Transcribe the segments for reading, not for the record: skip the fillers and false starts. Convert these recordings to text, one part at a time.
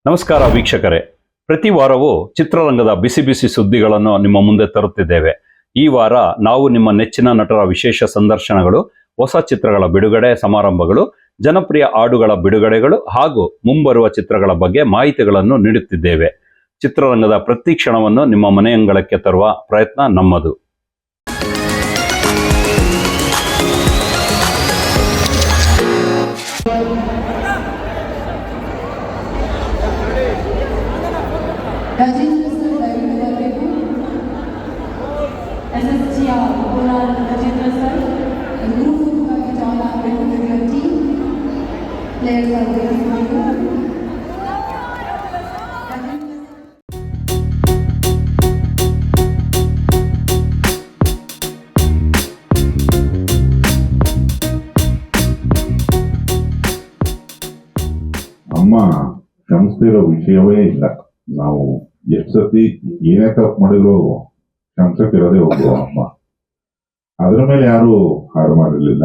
ನಮಸ್ಕಾರ ವೀಕ್ಷಕರೇ, ಪ್ರತಿ ವಾರವೂ ಚಿತ್ರರಂಗದ ಬಿಸಿ ಬಿಸಿ ಸುದ್ದಿಗಳನ್ನು ನಿಮ್ಮ ಮುಂದೆ ತರುತ್ತಿದ್ದೇವೆ. ಈ ವಾರ ನಾವು ನಿಮ್ಮ ನೆಚ್ಚಿನ ನಟರ ವಿಶೇಷ ಸಂದರ್ಶನಗಳು, ಹೊಸ ಚಿತ್ರಗಳ ಬಿಡುಗಡೆ ಸಮಾರಂಭಗಳು, ಜನಪ್ರಿಯ ಹಾಡುಗಳ ಬಿಡುಗಡೆಗಳು ಹಾಗೂ ಮುಂಬರುವ ಚಿತ್ರಗಳ ಬಗ್ಗೆ ಮಾಹಿತಿಗಳನ್ನು ನೀಡುತ್ತಿದ್ದೇವೆ. ಚಿತ್ರರಂಗದ ಪ್ರತಿ ಕ್ಷಣವನ್ನು ನಿಮ್ಮ ಮನೆಯಂಗಳಕ್ಕೆ ತರುವ ಪ್ರಯತ್ನ ನಮ್ಮದು. ಅಮ್ಮ ಕ್ಷಮಿಸ್ತಿರೋ ವಿಷಯವೇ ಇಲ್ಲ. ನಾವು ಎಷ್ಟು ಸತಿ ಏನೇ ತಪ್ಪು ಮಾಡಿದ್ರು ಕ್ಷಮಿಸಕ್ಕಿರೋದೇ ಒಬ್ರು ಅಮ್ಮ. ಅದ್ರ ಮೇಲೆ ಯಾರು ಹಾಡು ಮಾಡಿರ್ಲಿಲ್ಲ.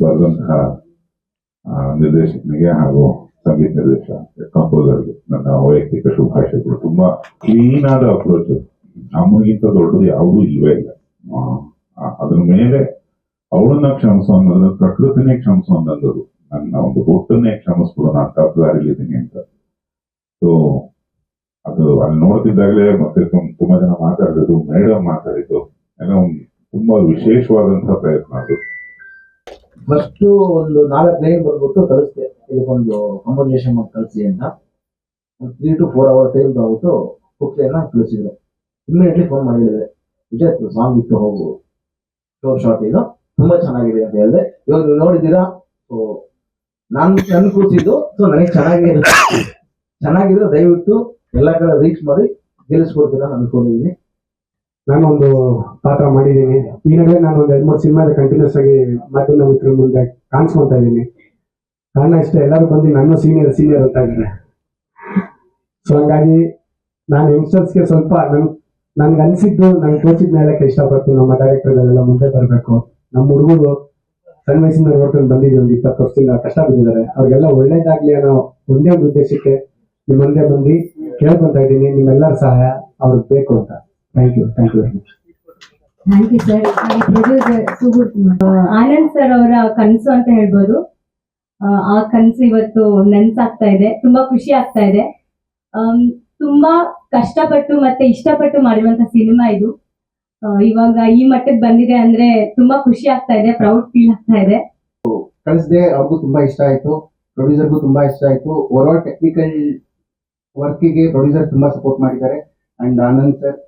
ಬರೆದಂತಹ ನಿರ್ದೇಶಕನಿಗೆ ಹಾಗೂ ಸಂಗೀತ ನಿರ್ದೇಶಕ ಕಂಪೋಸರ್ಗೆ ನನ್ನ ವೈಯಕ್ತಿಕ ಶುಭಾಶಯಗಳು. ತುಂಬಾ ಕ್ಲೀನ್ ಆದ ಅಪ್ರೋಚ್. ಅಮ್ಮನಿಗಿಂತ ದೊಡ್ಡದು ಯಾವುದೂ ಇಲ್ವೇ ಇಲ್ಲ. ಅದ್ರ ಮೇಲೆ ಅವಳನ್ನ ಕ್ಷಮಿಸೋ ಅನ್ನೋದು ಪ್ರಕೃತಿನೇ ಕ್ಷಮಿಸೋ ಅನ್ನೋದು. ನನ್ನ ಒಂದು ಒಟ್ಟನ್ನೇ ಕ್ಷಮಿಸ್ಬಿಡು, ನಾನು ತಪ್ಪು ದಾರಿಲಿದ್ದೀನಿ ಅಂತ. ಸೊ ಅದು ಅಲ್ಲಿ ನೋಡ್ತಿದ್ದಾಗಲೇ ಮತ್ತೆ ತುಂಬಾ ಜನ ಮಾತಾಡಿದ್ರು, ಮೇಡಮ್ ಮಾತಾಡಿದ್ದು ಏನೋ ತುಂಬಾ ವಿಶೇಷವಾದಂತಹ ಪ್ರಯತ್ನ ಅದು. ಫಸ್ಟ್ ಒಂದು 4 ಲೈನ್ ಬರ್ಬಿಟ್ಟು ಕಳಿಸ್ದೆ, ಇದಕ್ಕೊಂದು ಕಂಪೋಸಿಷನ್ ಮಾಡಿ ಕಳಿಸಿ ಅಂತ. 3 to 4 hour ಟೈಮ್ ತಗೊಂಡು ಬುಕ್ಲೆನ ಕಳಿಸಿದ್ರು. ಇಮಿಡಿಯೇಟ್ಲಿ ಫೋನ್ ಮಾಡಿದ್ರೆ, ವಿಜಯ್ ಸಾಂಗ್ ಇತ್ತು ಹೋಗು, ಶಾರ್ಟ್ ಇದು ತುಂಬಾ ಚೆನ್ನಾಗಿದೆ ಅಂತ ಹೇಳಿದೆ. ಇವಾಗ ನೀವು ನೋಡಿದ್ದೀರಾ. ಸೊ ನನ್ ಕೂಸಿದ್ದು, ಸೊ ನನಗೆ ಚೆನ್ನಾಗಿದ್ರೆ ದಯವಿಟ್ಟು ಎಲ್ಲ ಕಡೆ ರೀಚ್ ಮಾಡಿ ಗೆಲ್ಲಿಸ್ಕೊಡ್ತೀರಾ ಅನ್ಕೊಂಡಿದ್ದೀನಿ. ನಾನೊಂದು ಪಾತ್ರ ಮಾಡಿದ್ದೀನಿ. ಈ ನಡುವೆ ನಾನು ಒಂದು 2-3 ಸಿನಿಮಾದ ಕಂಟಿನ್ಯೂಸ್ ಆಗಿ ಮಾಧ್ಯಮ ಮಿತ್ರ ಮುಂದೆ ಕಾಣಿಸ್ಕೊಂತ ಇದ್ದೀನಿ. ಕಾರಣ ಇಷ್ಟೇ, ಎಲ್ಲರೂ ಬಂದು ನನ್ನ ಸೀನಿಯರ್ ಅಂತ ಇದ್ದಾರೆ. ಸೊ ಹಂಗಾಗಿ ನಾನು ಯಂಗ್ಸ್ಟರ್ಸ್ಗೆ ಸ್ವಲ್ಪ ನನ್ಗೆ ಅನ್ಸಿದ್ದು, ನಂಗೆ ತೋಚಿದ್ನ ಹೇಳಕ್ಕೆ ಇಷ್ಟಪಡ್ತೀನಿ. ನಮ್ಮ ಡೈರೆಕ್ಟರ್ಗಳೆಲ್ಲ ಮುಂದೆ ಬರಬೇಕು. ನಮ್ಮ ಹುಡುಗರು ಸಣ್ಣ ವಯಸ್ಸಿನ ನೋಡ್ಕೊಂಡು ಬಂದಿದ್ದೀವಿ, ಒಂದು 20 ವರ್ಷದಿಂದ ಕಷ್ಟ ಬಿದ್ದಿದ್ದಾರೆ. ಅವ್ರಿಗೆಲ್ಲ ಒಳ್ಳೇದಾಗ್ಲಿ ಅನ್ನೋ ಒಂದೇ ಒಂದು ಉದ್ದೇಶಕ್ಕೆ ನಿಮ್ಮ ಮುಂದೆ ಬಂದು ಕೇಳ್ಕೊಂತ ಇದ್ದೀನಿ. ನಿಮ್ಮೆಲ್ಲರ ಸಹಾಯ ಅವ್ರಿಗೆ ಬೇಕು ಅಂತ. Thank you very much. Thank you sir. Producer Anand sir ಅವರ ಕನಸು ಅಂತ ಹೇಳ್ಬೋದು. ಆ ಕನಸು ಇವತ್ತು ನೆನ್ಸಾಗ್ತಾ ಇದೆ. ತುಂಬಾ ಖುಷಿ ಆಗ್ತಾ ಇದೆ. ತುಂಬಾ ಕಷ್ಟಪಟ್ಟು ಮತ್ತೆ ಇಷ್ಟಪಟ್ಟು ಮಾಡಿರುವಂತ ಸಿನಿಮಾ ಇದು. ಇವಾಗ ಈ ಮಟ್ಟಕ್ಕೆ ಬಂದಿದೆ ಅಂದ್ರೆ ತುಂಬಾ ಖುಷಿ ಆಗ್ತಾ ಇದೆ, ಪ್ರೌಡ್ ಫೀಲ್ ಆಗ್ತಾ ಇದೆ. ಕಳಿಸಿದೆ, ಅವ್ರಿಗೂ ತುಂಬಾ ಇಷ್ಟ ಆಯ್ತು, ಪ್ರೊಡ್ಯೂಸರ್ಗೂ ತುಂಬಾ ಇಷ್ಟ ಆಯ್ತು. ಓವರ್ ಆಲ್ ಟೆಕ್ನಿಕಲ್ ವರ್ಕಿಗೆ ಪ್ರೊಡ್ಯೂಸರ್ ತುಂಬಾ ಸಪೋರ್ಟ್ ಮಾಡಿದ್ದಾರೆ. ಅಂಡ್ ಆನಂದ್ ಸರ್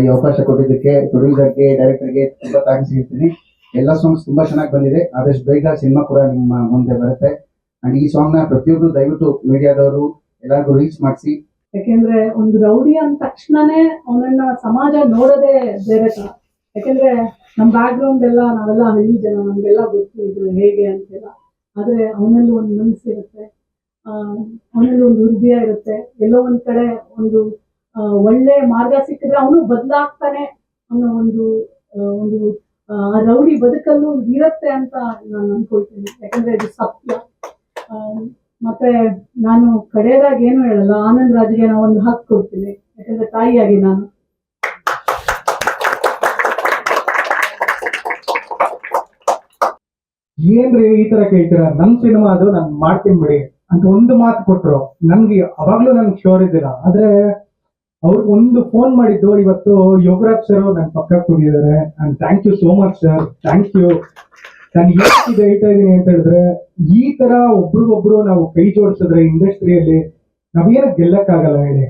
ಈ ಅವಕಾಶ ಕೊಟ್ಟಿದ್ದಕ್ಕೆ ಪ್ರೊಡ್ಯೂಸರ್ಗೆ, ಡೈರೆಕ್ಟರ್ಗೆ ತುಂಬಾ ಥ್ಯಾಂಕ್ಸ್ ಹೇಳ್ತೀನಿ. ಎಲ್ಲ ಸಾಂಗ್ಸ್ ತುಂಬಾ ಚೆನ್ನಾಗಿ ಬಂದಿದೆ. ಆದಷ್ಟು ಬೇಗ ಸಿನಿಮಾ ಕೂಡ ನಿಮ್ಮ ಮುಂದೆ ಬರುತ್ತೆ. ಅಂಡ್ ಈ ಸಾಂಗ್ ನ ಪ್ರತಿಯೊಬ್ರು ದಯವಿಟ್ಟು ಮೀಡಿಯಾದವರು ಎಲ್ಲರಿಗೂ ರೀಚ್ ಮಾಡಿಸಿ. ಯಾಕೆಂದ್ರೆ ಒಂದು ರೌಡಿ ಅಂದ ತಕ್ಷಣನೇ ಅವನನ್ನ ಸಮಾಜ ನೋಡೋದೇ ಬೇರೆ ತರ. ಯಾಕೆಂದ್ರೆ ನಮ್ ಬ್ಯಾಕ್ ಗ್ರೌಂಡ್ ಎಲ್ಲ ನಾವೆಲ್ಲ ಹಳ್ಳಿ ಜನ, ನಮ್ಗೆಲ್ಲ ಗೊತ್ತು ಇದು ಹೇಗೆ ಅಂತೆಲ್ಲ. ಆದ್ರೆ ಅವನಲ್ಲಿ ಒಂದು ಮನಸ್ಸಿರುತ್ತೆ, ಅವನಲ್ಲಿ ಒಂದು ಹೃದಯ ಇರುತ್ತೆ. ಎಲ್ಲೋ ಒಂದ್ ಕಡೆ ಒಂದು ಒಳ್ಳೆ ಮಾರ್ಗ ಸಿಕ್ಕಿದ್ರೆ ಅವನು ಬದಲಾಗ್ತಾನೆ ಅನ್ನೋ ಒಂದು ರೌಡಿ ಬದುಕಲ್ಲೂ ಇರುತ್ತೆ ಅಂತ ನಾನು ಅನ್ಕೊಳ್ತೀನಿ. ಯಾಕಂದ್ರೆ ಇದು ಸತ್ಯ. ಮತ್ತೆ ನಾನು ಕಡೆಯದಾಗಿ ಏನು ಹೇಳಲ್ಲ, ಆನಂದ್ ರಾಜ್ಗೆ ನಾವು ಒಂದು ಹಕ್ಕು ಕೊಡ್ತೀನಿ. ಯಾಕಂದ್ರೆ ತಾಯಿಯಾಗಿ ನಾನು ಏನ್ರಿ ಈ ತರ ಕೇಳ್ತೀರಾ? ನಮ್ ಸಿನಿಮಾ ಅದು, ನಾನು ಮಾಡ್ತೀನಿ ಬಿಡಿ ಅಂತ ಒಂದು ಮಾತು ಕೊಟ್ರು. ನನ್ಗೆ ಅವಾಗ್ಲೂ ನನ್ಗೆ ಶೋರ್ ಇದ್ದಿಲ್ಲ. ಆದ್ರೆ ಅವ್ರಿಗೆ ಒಂದು ಫೋನ್ ಮಾಡಿದ್ದು ಇವತ್ತು ಯೋಗರಾಜ್ ಸರ್ ನನ್ನ ಪಕ್ಕ ಕೂತಿದ್ದಾರೆ. And thank you so much sir, thank you. ನಾನು ಹೇಳ್ತಾ ಇದ್ದೀನಿ ಅಂತ ಹೇಳಿದ್ರೆ, ಈ ತರ ಒಬ್ರಿಗೊಬ್ರು ನಾವು ಕೈ ಜೋಡಿಸಿದ್ರೆ ಇಂಡಸ್ಟ್ರಿಯಲ್ಲಿ ನಾವೇನಕ್ಕೆ ಗೆಲ್ಲಕ್ಕಾಗಲ್ಲ ಹೇಳಿ?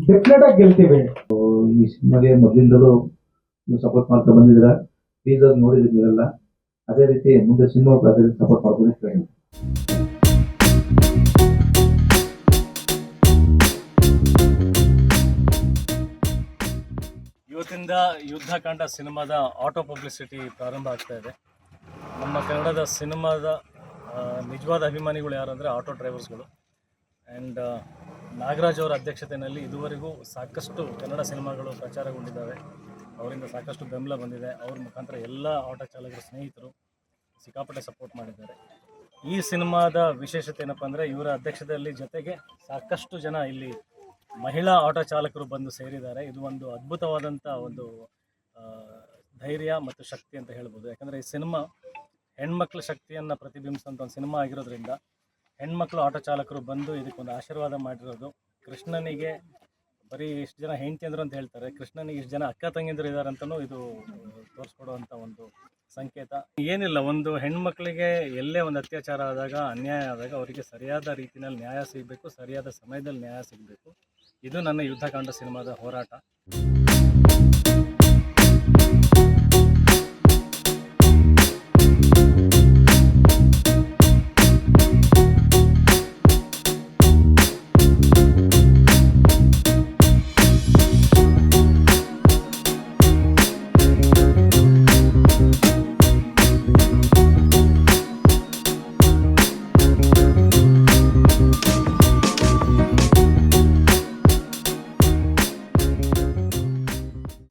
ಡೆಫಿನೆಟ್ ಆಗಿ ಗೆಲ್ತೀವಿ. ಈ ಸಿನಿಮಾಗೆ ಮೊದಲಿಂದಲೂ ನೀವು ಸಪೋರ್ಟ್ ಮಾಡ್ತಾ ಬಂದಿದ್ದೀರಾ. ಟೀಸರ್ ನೋಡಿದಿರಲ್ಲ, ಅದೇ ರೀತಿ ಮುಂದೆ ಸಿನಿಮಾ ಅದೇ ರೀತಿ ಸಪೋರ್ಟ್ ಮಾಡ್ಕೊಂಡು ಕೇಳಿ. ಇವತ್ತಿಂದ ಯುದ್ಧಕಾಂಡ ಸಿನಿಮಾದ ಆಟೋ ಪಬ್ಲಿಸಿಟಿ ಪ್ರಾರಂಭ ಆಗ್ತಾ ಇದೆ. ನಮ್ಮ ಕನ್ನಡದ ಸಿನಿಮಾದ ನಿಜವಾದ ಅಭಿಮಾನಿಗಳು ಯಾರು ಅಂದರೆ ಆಟೋ ಡ್ರೈವರ್ಸ್ಗಳು. ಆ್ಯಂಡ್ ನಾಗರಾಜ್ ಅವರ ಅಧ್ಯಕ್ಷತೆಯಲ್ಲಿ ಇದುವರೆಗೂ ಸಾಕಷ್ಟು ಕನ್ನಡ ಸಿನಿಮಾಗಳು ಪ್ರಚಾರಗೊಂಡಿದ್ದಾವೆ. ಅವರಿಂದ ಸಾಕಷ್ಟು ಬೆಂಬಲ ಬಂದಿದೆ. ಅವ್ರ ಮುಖಾಂತರ ಎಲ್ಲ ಆಟೋ ಚಾಲಕರ ಸ್ನೇಹಿತರು ಸಿಕ್ಕಾಪಟ್ಟೆ ಸಪೋರ್ಟ್ ಮಾಡಿದ್ದಾರೆ. ಈ ಸಿನಿಮಾದ ವಿಶೇಷತೆ ಏನಪ್ಪ ಅಂದರೆ ಇವರ ಅಧ್ಯಕ್ಷತೆಯಲ್ಲಿ ಜೊತೆಗೆ ಸಾಕಷ್ಟು ಜನ ಇಲ್ಲಿ ಮಹಿಳಾ ಆಟೋ ಚಾಲಕರು ಬಂದು ಸೇರಿದ್ದಾರೆ. ಇದು ಒಂದು ಅದ್ಭುತವಾದಂಥ ಒಂದು ಧೈರ್ಯ ಮತ್ತು ಶಕ್ತಿ ಅಂತ ಹೇಳ್ಬೋದು. ಯಾಕಂದರೆ ಈ ಸಿನಿಮಾ ಹೆಣ್ಮಕ್ಳ ಶಕ್ತಿಯನ್ನು ಪ್ರತಿಬಿಂಬಿಸುವಂಥ ಒಂದು ಸಿನಿಮಾ ಆಗಿರೋದ್ರಿಂದ ಹೆಣ್ಮಕ್ಳು ಆಟೋ ಚಾಲಕರು ಬಂದು ಇದಕ್ಕೊಂದು ಆಶೀರ್ವಾದ ಮಾಡಿರೋದು. ಕೃಷ್ಣನಿಗೆ ಬರೀ ಇಷ್ಟು ಜನ ಹೆಂಡತಿಯಂದ್ರು ಅಂತ ಹೇಳ್ತಾರೆ, ಕೃಷ್ಣನಿಗೆ ಇಷ್ಟು ಜನ ಅಕ್ಕ ತಂಗಿಯಂದ್ರು ಇದ್ದಾರೆ ಅಂತಲೂ ಇದು ತೋರಿಸ್ಕೊಡುವಂಥ ಒಂದು ಸಂಕೇತ. ಏನಿಲ್ಲ, ಒಂದು ಹೆಣ್ಮಕ್ಳಿಗೆ ಎಲ್ಲೇ ಒಂದು ಅತ್ಯಾಚಾರ ಆದಾಗ, ಅನ್ಯಾಯ ಆದಾಗ ಅವರಿಗೆ ಸರಿಯಾದ ರೀತಿಯಲ್ಲಿ ನ್ಯಾಯ ಸಿಗಬೇಕು, ಸರಿಯಾದ ಸಮಯದಲ್ಲಿ ನ್ಯಾಯ ಸಿಗಬೇಕು. ಇದು ನನ್ನ ಯುದ್ಧಕಾಂಡ ಸಿನಿಮಾದ ಹೋರಾಟ.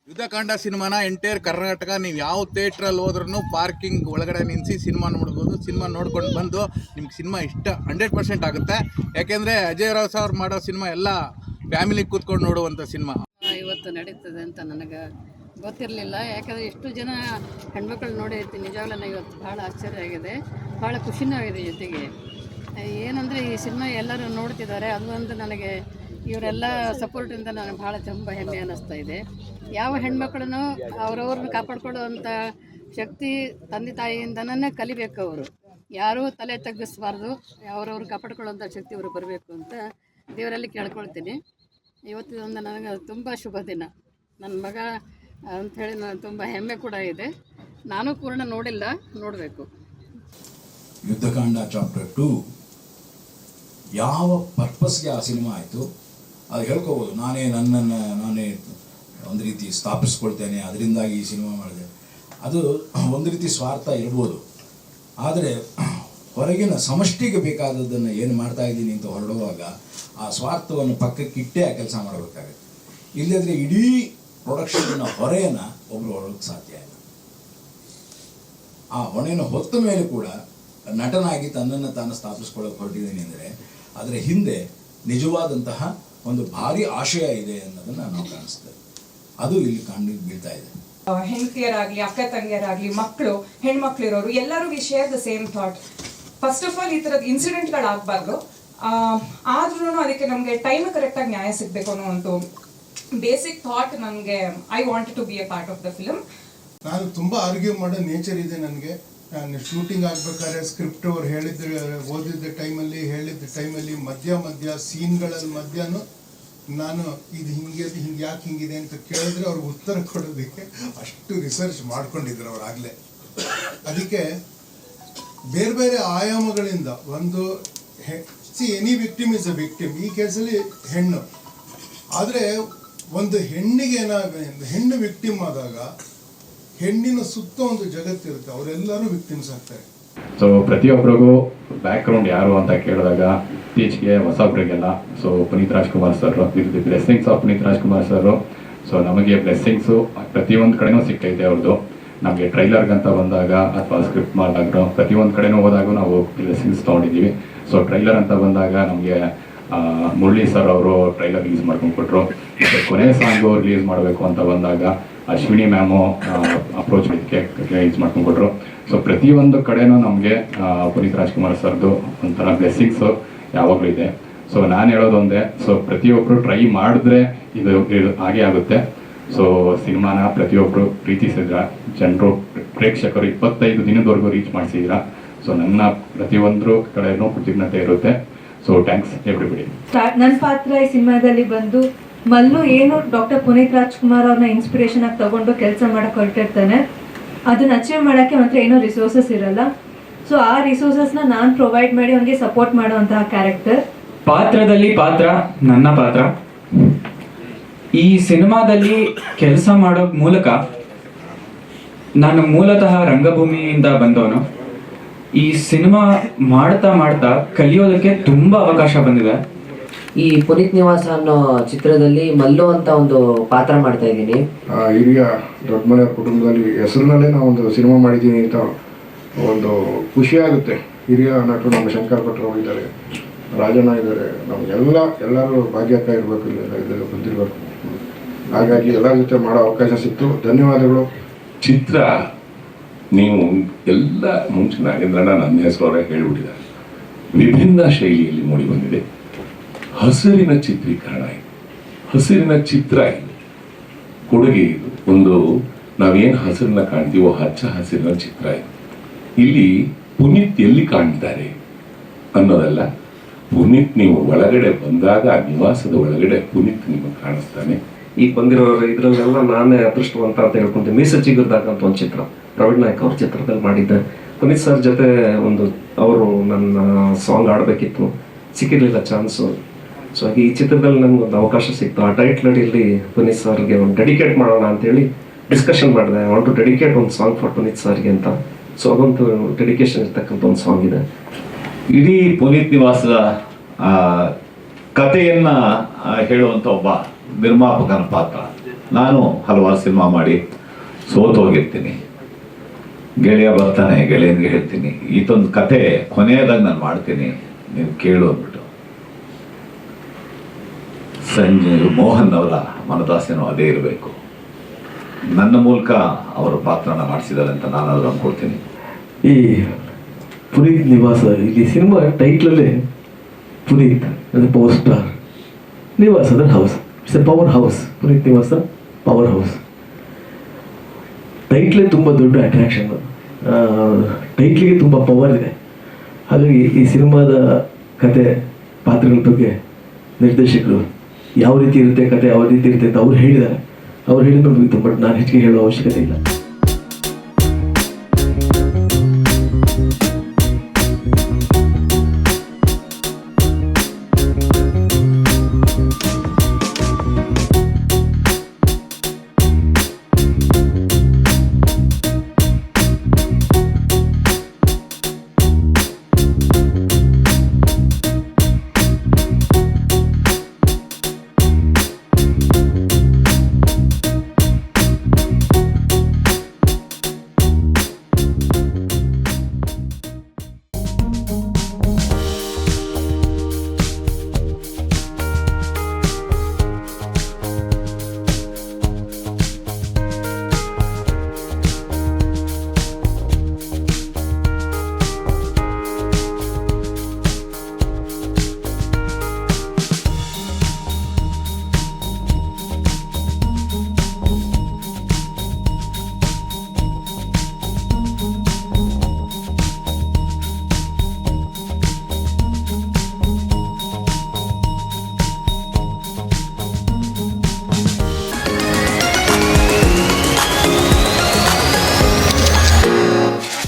ಯುದ್ಧಕಾಂಡ ಸಿನಿಮಾನ ಎಂಟೈರ್ ಕರ್ನಾಟಕ ನೀವು ಯಾವ ಥಿಯೇಟ್ರಲ್ಲಿ ಹೋದ್ರೂ ಪಾರ್ಕಿಂಗ್ ಒಳಗಡೆ ನಿಲ್ಲಿಸಿ ಸಿನಿಮಾ ನೋಡ್ಬೋದು. ಸಿನಿಮಾ ನೋಡ್ಕೊಂಡು ಬಂದು ನಿಮ್ಗೆ ಸಿನಿಮಾ ಇಷ್ಟ 100% ಆಗುತ್ತೆ. ಯಾಕೆಂದರೆ ಅಜಯ್ ರಾವ್ ಸರ್ ಮಾಡೋ ಸಿನಿಮಾ ಎಲ್ಲ ಫ್ಯಾಮಿಲಿ ಕೂತ್ಕೊಂಡು ನೋಡುವಂಥ ಸಿನಿಮಾ. ಇವತ್ತು ನಡೀತದೆ ಅಂತ ನನಗೆ ಗೊತ್ತಿರಲಿಲ್ಲ. ಯಾಕಂದರೆ ಇಷ್ಟು ಜನ ಹೆಣ್ಮಕ್ಳು ನೋಡಿರ್ತೀನಿ. ನಿಜವಾಗ್ಲೂ ನನಗೆ ಇವತ್ತು ಭಾಳ ಆಶ್ಚರ್ಯ ಆಗಿದೆ, ಭಾಳ ಖುಷಿನೂ ಆಗಿದೆ. ಜೊತೆಗೆ ಏನಂದರೆ ಈ ಸಿನಿಮಾ ಎಲ್ಲರೂ ನೋಡ್ತಿದ್ದಾರೆ, ಅದು ಒಂದು ನನಗೆ ಇವರೆಲ್ಲ ಸಪೋರ್ಟಿಂದ ನನಗೆ ಭಾಳ ತುಂಬ ಹೆಮ್ಮೆ ಅನ್ನಿಸ್ತಾ ಇದೆ. ಯಾವ ಹೆಣ್ಮಕ್ಳನ್ನು ಅವ್ರವ್ರನ್ನ ಕಾಪಾಡ್ಕೊಳ್ಳುವಂಥ ಶಕ್ತಿ ತಂದೆ ತಾಯಿಯಿಂದನೇ ಕಲಿಬೇಕು. ಅವರು ಯಾರೂ ತಲೆ ತಗ್ಗಿಸ್ಬಾರ್ದು, ಅವ್ರವ್ರು ಕಾಪಾಡ್ಕೊಳ್ಳೋಂಥ ಶಕ್ತಿ ಅವರು ಬರಬೇಕು ಅಂತ ದೇವರಲ್ಲಿ ಕೇಳ್ಕೊಳ್ತೀನಿ. ಇವತ್ತು ಒಂದು ನನಗೆ ತುಂಬ ಶುಭ ದಿನ. ನನ್ನ ಮಗ ಅಂಥೇಳಿ ನಾನು ತುಂಬ ಹೆಮ್ಮೆ ಕೂಡ ಇದೆ. ನಾನು ಪೂರ್ಣ ನೋಡಿಲ್ಲ, ನೋಡಬೇಕು. ಯುದ್ಧಕಾಂಡ ಚಾಪ್ಟರ್ 2 ಯಾವ ಪರ್ಪಸ್ಗೆ ಆ ಸಿನಿಮಾ ಆಯಿತು ಅದು ಹೇಳ್ಕೋಬೋದು. ನಾನೇ ಒಂದು ರೀತಿ ಸ್ಥಾಪಿಸ್ಕೊಳ್ತೇನೆ, ಅದರಿಂದಾಗಿ ಈ ಸಿನಿಮಾ ಮಾಡಿದೆ. ಅದು ಒಂದು ರೀತಿ ಸ್ವಾರ್ಥ ಇರ್ಬೋದು, ಆದರೆ ಹೊರಗಿನ ಸಮಷ್ಟಿಗೆ ಬೇಕಾದದ್ದನ್ನು ಏನು ಮಾಡ್ತಾ ಇದ್ದೀನಿ ಅಂತ ಹೊರಡುವಾಗ ಆ ಸ್ವಾರ್ಥವನ್ನು ಪಕ್ಕಕ್ಕಿಟ್ಟೇ ಆ ಕೆಲಸ ಮಾಡಬೇಕಾಗುತ್ತೆ. ಇಲ್ಲದ್ರೆ ಇಡೀ ಪ್ರೊಡಕ್ಷನ್ನ ಹೊರೆಯನ್ನು ಒಬ್ಬರು ಹೊರಡೋಕ್ಕೆ ಸಾಧ್ಯ ಇಲ್ಲ. ಆ ಹೊಣೆಯನ್ನು ಹೊತ್ತ ಮೇಲೆ ಕೂಡ ನಟನಾಗಿ ತನ್ನನ್ನು ತಾನು ಸ್ಥಾಪಿಸ್ಕೊಳ್ಳೋಕೆ ಹೊರಟಿದ್ದೀನಿ ಅಂದರೆ ಅದರ ಹಿಂದೆ ನಿಜವಾದಂತಹ ಒಂದು ಭಾರಿ ಆಶಯ ಇದೆ ಅನ್ನೋದನ್ನು ನಾವು ಕಾಣಿಸ್ತೇವೆ. ಅದು ಇಲ್ಲಿ ಕಂಡು ಬೀಳ್ತಾ ಇದೆ. ಹೆಂಡತಿಯರಾಗ್ಲಿ, ಅಕ್ಕ ತಂಗಿಯರಾಗ್ಲಿ, ಮಕ್ಕಳು, ಹೆಣ್ಮಕ್ಳು ಇರೋರು ಎಲ್ಲರೂ V share the same thought. First of all ಈ ಥರದ ಇನ್ಸಿಡೆಂಟ್ಗಳಾಗಬಾರ್ದು. ಆದ್ರೂ ಅದಕ್ಕೆ ನಮಗೆ ಟೈಮ್ ಕರೆಕ್ಟಾಗಿ ನ್ಯಾಯ ಸಿಗಬೇಕು ಅನ್ನೋ ಒಂದು ಬೇಸಿಕ್ ಥಾಟ್ ನನಗೆ I wanted to be a part of the film. ನಾನು ತುಂಬ ಆರ್ಗ್ಯೂ ಮಾಡೋ ನೇಚರ್ ಇದೆ ನನಗೆ. ನಾನು ಶೂಟಿಂಗ್ ಆಗ್ಬೇಕಾದ್ರೆ ಸ್ಕ್ರಿಪ್ಟ್ ಅವ್ರು ಓದಿದ್ದ ಟೈಮಲ್ಲಿ ಮಧ್ಯ ಸೀನ್ಗಳಲ್ಲಿ ಮಧ್ಯನೂ ನಾನು ಇದು ಹಿಂಗೆ ಅದು ಹಿಂಗೆ ಯಾಕೆ ಹಿಂಗಿದೆ ಅಂತ ಕೇಳಿದ್ರೆ ಅವ್ರಿಗೆ ಉತ್ತರ ಕೊಡೋದಕ್ಕೆ ಅಷ್ಟು ರಿಸರ್ಚ್ ಮಾಡ್ಕೊಂಡಿದ್ರು ಅವ್ರು ಆಗಲೇ. ಅದಕ್ಕೆ ಬೇರೆ ಬೇರೆ ಆಯಾಮಗಳಿಂದ ಒಂದು any victim is a victim. ಈ ಕೇಸಲ್ಲಿ ಹೆಣ್ಣು, ಆದರೆ ಒಂದು ಹೆಣ್ಣಿಗೆ ಹೆಣ್ಣು ವಿಕ್ಟಿಮ್ ಆದಾಗ ಹೆಣ್ಣಿನ ಸುತ್ತ ಒಂದು ಜಗತ್ತಿರುತ್ತೆ, ಅವರೆಲ್ಲರೂ ವಿಕ್ಟಿಮ್ಸ್ ಆಗ್ತಾರೆ. ಸೊ ಪ್ರತಿಯೊಬ್ಬರಿಗೂ ಬ್ಯಾಕ್ಗ್ರೌಂಡ್ ಯಾರು ಅಂತ ಕೇಳಿದಾಗ ಇತ್ತೀಚೆಗೆ ಹೊಸಬ್ರಿಗೆಲ್ಲ Puneeth Rajkumar sir, with the blessings of Puneeth Rajkumar sir. So ನಮಗೆ ಬ್ಲೆಸ್ಸಿಂಗ್ಸು ಪ್ರತಿಯೊಂದು ಕಡೆನೂ ಸಿಗ್ತೈತೆ ಅವ್ರದ್ದು. ನಮಗೆ ಟ್ರೈಲರ್ಗಂತ ಬಂದಾಗ ಅಥವಾ ಸ್ಕ್ರಿಪ್ಟ್ ಮಾಡಿದಾಗ ಪ್ರತಿಯೊಂದು ಕಡೆನೂ ಹೋದಾಗ ನಾವು ಬ್ಲೆಸ್ಸಿಂಗ್ಸ್ ತೊಗೊಂಡಿದ್ದೀವಿ. ಸೊ ಟ್ರೈಲರ್ ಅಂತ ಬಂದಾಗ ನಮಗೆ ಮುರಳಿ ಸರ್ ಅವರು ಟ್ರೈಲರ್ ರಿಲೀಸ್ ಮಾಡ್ಕೊಂಡು ಕೊಟ್ಟರು. ಮತ್ತು ಕೊನೆ ಸಾಂಗು ರಿಲೀಸ್ ಮಾಡಬೇಕು ಅಂತ ಬಂದಾಗ ಅಶ್ವಿನಿ ಮ್ಯಾಮು ಅಪ್ರೋಚ್ ಇದಕ್ಕೆ ರಿಲೀಸ್ ಮಾಡ್ಕೊಂಡು ಕೊಟ್ಟರು. ಸೊ ಪ್ರತಿಯೊಂದು ಕಡೆನೂ ನಮಗೆ ಪುನೀತ್ ರಾಜ್ಕುಮಾರ್ ಸರ್ದು ಒಂಥರ ಬ್ಲೆಸ್ಸಿಂಗ್ಸು ಯಾವಾಗಲೂ ಇದೆ. ಸೊ ನಾನು ಹೇಳೋದೊಂದೇ, ಸೊ ಪ್ರತಿಯೊಬ್ಬರು ಟ್ರೈ ಮಾಡಿದ್ರೆ ಇದು ಹಾಗೆ ಆಗುತ್ತೆ. ಸೊ ಸಿನಿಮಾನ ಪ್ರತಿಯೊಬ್ಬರು ಪ್ರೀತಿಸಿದ್ರ, ಜನರು ಪ್ರೇಕ್ಷಕರು 25 ದಿನದವರೆಗೂ ರೀಚ್ ಮಾಡಿಸಿದ್ರ. ಸೊ ನನ್ನ ಪ್ರತಿಯೊಂದು ಕಡೆನೂ ಕೃತಜ್ಞತೆ ಇರುತ್ತೆ. So thanks everybody. ನನ್ನ ಪಾತ್ರ ಈ ಸಿನಿಮಾದಲ್ಲಿ ಬಂದು ಮಲ್ಲು ಏನು ಡಾಕ್ಟರ್ ಪುನೀತ್ ರಾಜ್ಕುಮಾರ್ ಅವ್ರನ್ನ ಇನ್ಸ್ಪಿರೇಷನ್ ಆಗಿ ತಗೊಂಡು ಕೆಲಸ ಮಾಡಕ್ಕೆ ಹೊರಟಿರ್ತಾನೆ. ಅದನ್ನ ಅಚೀವ್ ಮಾಡೋಕ್ಕೆ ಮಾತ್ರ ಏನೋ ರಿಸೋರ್ಸಸ್ ಇರಲ್ಲ. ಸೊ ಆ ರಿಸೋರ್ಸಸ್ನ ನಾನು ಪ್ರೊವೈಡ್ ಮಾಡಿ ಅವನಿಗೆ ಸಪೋರ್ಟ್ ಮಾಡುವಂತಹ ಕ್ಯಾರೆಕ್ಟರ್. ಪಾತ್ರದಲ್ಲಿ ಪಾತ್ರ ನನ್ನ ಪಾತ್ರ. ಈ ಸಿನಿಮಾದಲ್ಲಿ ಕೆಲಸ ಮಾಡೋ ಮೂಲಕ ನಾನು ಮೂಲತಃ ರಂಗಭೂಮಿಯಿಂದ ಬಂದವನು. ಈ ಸಿನಿಮಾ ಮಾಡ್ತಾ ಮಾಡ್ತಾ ಕಲಿಯೋದಕ್ಕೆ ತುಂಬ ಅವಕಾಶ ಬಂದಿದೆ. ಈ ಪುನೀತ್ ನಿವಾಸ ಅನ್ನೋ ಚಿತ್ರದಲ್ಲಿ ಮಲ್ಲು ಅಂತ ಒಂದು ಪಾತ್ರ ಮಾಡ್ತಾ ಇದ್ದೀನಿ. ಹಿರಿಯ ದೊಡ್ಡ ಮನೆಯ ಕುಟುಂಬದಲ್ಲಿ ಹೆಸರಿನಲ್ಲೇ ನಾವು ಒಂದು ಸಿನಿಮಾ ಮಾಡಿದ್ದೀನಿ ಅಂತ ಒಂದು ಖುಷಿ ಆಗುತ್ತೆ. ಹಿರಿಯ ನಟರು ನಮ್ಮ ಶಂಕರ್ ಭಟ್ರು ಇದ್ದಾರೆ, ರಾಜಣ್ಣ ಇದ್ದಾರೆ, ಎಲ್ಲರೂ ಭಾಗ್ಯಕ್ಕ ಇರಬೇಕು, ಇದೆಲ್ಲ ಬಂದಿರಬೇಕು. ಹಾಗಾಗಿ ಎಲ್ಲರ ಜೊತೆ ಮಾಡೋ ಅವಕಾಶ ಸಿಕ್ತು. ಧನ್ಯವಾದಗಳು. ಚಿತ್ರ ನೀವು ಎಲ್ಲ ಮುಂಚೆ ನಾಗೇಂದ್ರಣ್ಣ ನನ್ನ ಹೆಸರವರೇ ಹೇಳಿಬಿಟ್ಟಿದ್ದಾರೆ. ವಿಭಿನ್ನ ಶೈಲಿಯಲ್ಲಿ ಮೂಡಿ ಬಂದಿದೆ. ಹಸಿರಿನ ಚಿತ್ರೀಕರಣ ಇದು, ಹಸಿರಿನ ಚಿತ್ರ ಇದು, ಕೊಡುಗೆ ಇದು. ಒಂದು ನಾವೇನು ಹಸಿರನ್ನ ಕಾಣ್ತೀವೋ ಹಚ್ಚ ಹಸಿರಿನ ಚಿತ್ರ ಇದು. ಇಲ್ಲಿ ಪುನೀತ್ ಎಲ್ಲಿ ಕಾಣ್ತಾರೆ ಅನ್ನೋದಲ್ಲ, ಪುನೀತ್ ನೀವು ಒಳಗಡೆ ಬಂದಾಗ ಆ ನಿವಾಸದ ಒಳಗಡೆ ಪುನೀತ್ ನಿಮಗೆ ಕಾಣಿಸ್ತಾನೆ. ಈಗ ಬಂದಿರೋರು ಇದರಲ್ಲೆಲ್ಲ ನಾನೇ ಅದೃಷ್ಟವಂತ ಅಂತ ಹೇಳ್ಕೊಂತೀನಿ. ಮೀಸ ಚಿಗುರ್ದಾಕಂತ ಒಂದು ಚಿತ್ರ ಪ್ರವೀಣ್ ನಾಯಕ್ ಅವ್ರ ಚಿತ್ರದಲ್ಲಿ ಮಾಡಿದ್ದೆ. ಪುನೀತ್ ಸರ್ ಜೊತೆ ಅವರು ನನ್ನ ಸಾಂಗ್ ಆಡಬೇಕಿತ್ತು, ಸಿಕ್ಕಿರಲಿಲ್ಲ ಚಾನ್ಸು. ಸೊ ಹಾಗೆ ಈ ಚಿತ್ರದಲ್ಲಿ ನನಗೆ ಒಂದು ಅವಕಾಶ ಸಿಕ್ತು. ಆ ಟೈಟ್ಲ್ ಅಡಿಯಲ್ಲಿ ಪುನೀತ್ ಸರ್ಗೆ ಒಂದು ಡೆಡಿಕೇಟ್ ಮಾಡೋಣ ಅಂತೇಳಿ ಡಿಸ್ಕಷನ್ ಮಾಡಿದೆ. ಐ ವಾಂಟ್ ಟು ಡೆಡಿಕೇಟ್ ಒಂದು ಸಾಂಗ್ ಫಾರ್ ಪುನೀತ್ ಸರ್ಗೆ ಅಂತ. ಸೊ ಅದೊಂದು ಡೆಡಿಕೇಶನ್ ಇರ್ತಕ್ಕಂಥ ಒಂದು ಸಾಂಗ್ ಇದೆ. ಇಡೀ ಪುನೀತ್ ನಿವಾಸದ ಕಥೆಯನ್ನ ಹೇಳುವಂಥ ಒಬ್ಬ ನಿರ್ಮಾಪಕನ ಪಾತ್ರ. ನಾನು ಹಲವಾರು ಸಿನಿಮಾ ಮಾಡಿ ಸೋತೋಗಿರ್ತೀನಿ. ಗೆಳೆಯ ಬರ್ತಾನೆ, ಗೆಳೆಯನಿಗೆ ಹೇಳ್ತೀನಿ ಈತೊಂದು ಕತೆ ಕೊನೆಯದಾಗ ನಾನು ಮಾಡ್ತೀನಿ, ನೀವು ಕೇಳು ಅಂದ್ಬಿಟ್ಟು. ಮೋಹನ್ ಅವರ ಮನದಾಸೆನೂ ಅದೇ ಇರಬೇಕು. ನನ್ನ ಮೂಲಕ ಅವರ ಪಾತ್ರನ ಮಾಡಿಸಿದ್ದಾರೆ ಅಂತ ನಾನು ಅದು ಅಂದ್ಕೊಳ್ತೀನಿ. ಈ ಪುನೀತ್ ನಿವಾಸ, ಇಲ್ಲಿ ಸಿನಿಮಾ ಟೈಟ್ಲಲ್ಲೇ ಪುನೀತ್ ಅಂದರೆ ಪವರ್ ಸ್ಟಾರ್, ನಿವಾಸ ಅಂದರೆ house. It's A power house. Puneeth ನಿವಾಸ ಪವರ್ ಹೌಸ್. ಟೈಟ್ಲೇ ತುಂಬ ದೊಡ್ಡ ಅಟ್ರಾಕ್ಷನ್. ಟೈಟ್ಲಿಗೆ ತುಂಬ ಪವರ್ ಇದೆ. ಹಾಗಾಗಿ ಈ ಸಿನಿಮಾದ ಕತೆ, ಪಾತ್ರಗಳ ಬಗ್ಗೆ ನಿರ್ದೇಶಕರು ಯಾವ ರೀತಿ ಇರುತ್ತೆ ಕತೆ, ಯಾವ ರೀತಿ ಇರುತ್ತೆ ಅಂತ ಅವ್ರು ಹೇಳಿದ್ದಾರೆ. ಅವ್ರು ಹೇಳಿದ್ರು ಮುಗಿತು. ಬಟ್ ನಾನು ಹೆಚ್ಚಿಗೆ ಹೇಳೋ ಅವಶ್ಯಕತೆ ಇಲ್ಲ.